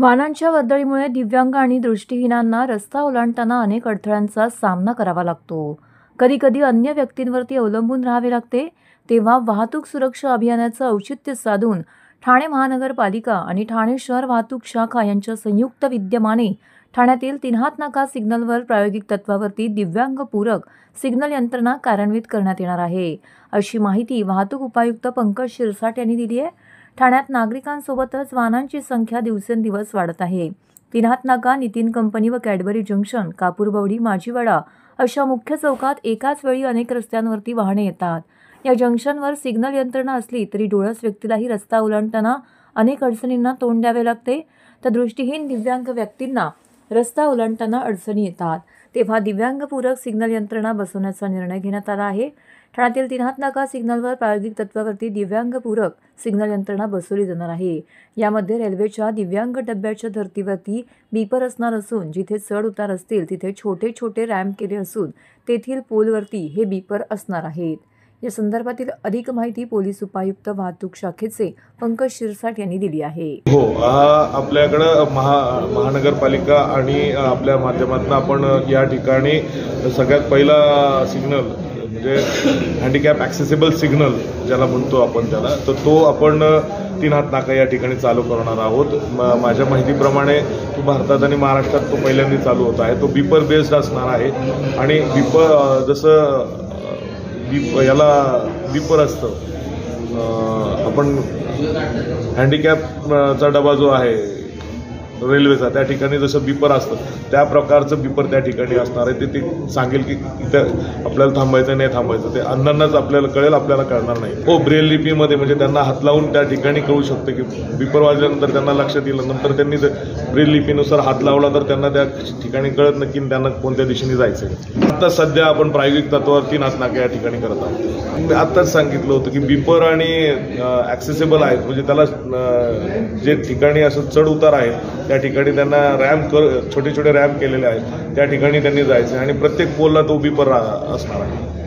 वाहनांच्या वर्दळीमुळे दिव्यांग आणि दृष्टिहीनांना रस्ता ओलांडताना अनेक अडथळ्यांचा सामना करावा लागतो. कधीकधी अन्य व्यक्तींवरती अवलंबून राहावे लागते. तेव्हा वाहतूक सुरक्षा अभियानाचं औचित्य साधून ठाणे महानगरपालिका आणि ठाणे शहर वाहतूक शाखा यांच्या संयुक्त विद्यमाने ठाण्यातील तिन्हात नाका सिग्नलवर प्रायोगिक तत्वावरती दिव्यांगपूरक सिग्नल यंत्रणा कार्यान्वित करण्यात येणार आहे, अशी माहिती वाहतूक उपायुक्त पंकज शिरसाट यांनी दिली आहे. ठाण्यात नागरिकांसोबतच वाहनांची संख्या दिवसेंदिवस वाढत आहे. तिन्हात नाका, नितीन कंपनी व कॅडबरी जंक्शन, कापूरबवडी, माजीवाडा अशा मुख्य चौकात एकाच वेळी अनेक रस्त्यांवरती वाहने येतात. या जंक्शनवर सिग्नल यंत्रणा असली तरी डोळस व्यक्तीलाही रस्ता ओलांडताना अनेक अडचणींना तोंड द्यावे लागते. तर दृष्टिहीन दिव्यांग व्यक्तींना रस्ता ओलांडताना अडचणी येतात. तेव्हा दिव्यांगपूरक सिग्नल यंत्रणा बसवण्याचा निर्णय घेण्यात आला आहे. ठाण्यातील तिन्हात नाका सिग्नलवर प्रायोगिक तत्वावरती दिव्यांगपूरक सिग्नल यंत्रणा बसवली जाणार आहे. यामध्ये रेल्वेच्या दिव्यांग डब्याच्या धर्तीवरती बीपर असणार असून जिथे चढ उतार असतील तिथे छोटे छोटे रॅम्प केले असून तेथील पोलवरती हे बीपर असणार आहेत. या संदर्भातील अधिक माहिती पोलीस उपायुक्त वाहतूक शाखेचे पंकज शिरसाट यांनी दिली आहे. हो, आपल्याकडं महानगरपालिका आणि आपल्या माध्यमातून आपण या ठिकाणी सगळ्यात पहिला सिग्नल म्हणजे हँडिकॅप ॲक्सेसिबल सिग्नल ज्याला म्हणतो आपण त्याला, तर तो आपण तिन्हात नाका या ठिकाणी चालू करणार आहोत. माझ्या माहितीप्रमाणे तो भारतात आणि महाराष्ट्रात तो पहिल्यांदा चालू होत आहे. तो बीपर बेस्ड असणार आहे आणि बीपर जसं याला बीपर असतं, आपण हँडिकॅपचा डबा जो आहे रेल्वेचा त्या ठिकाणी जसं बीपर असतं त्या प्रकारचं बीपर त्या ठिकाणी असणार आहे. ते सांगेल की इथं आपल्याला थांबायचं नाही थांबायचं, ते अन्नांनाच आपल्याला कळेल, आपल्याला कळणार नाही. हो, ब्रेल लिपीमध्ये म्हणजे त्यांना हात लावून त्या ठिकाणी कळू शकतं की बीपर वाजल्यानंतर त्यांना लक्षात येईल. नंतर त्यांनी ब्रेल लिपीनुसार हात लावला तर त्यांना त्या ठिकाणी कळत नक्की त्यांना कोणत्या दिशेने जायचं आहे. आता सध्या आपण प्रायोगिक तत्वावरती तिन्हात नाका या ठिकाणी करत आहोत. मी आत्ताच सांगितलं होतं की बीपर आणि ॲक्सेसिबल आहेत म्हणजे त्याला जे ठिकाणी असं चढ उतार आहे त्या ठिकाणी त्यांना छोटे छोटे रॅम्प केलेले आहेत, त्या ठिकाणी त्यांनी जायचं आणि प्रत्येक पोलला तो बीपर असणार आहे.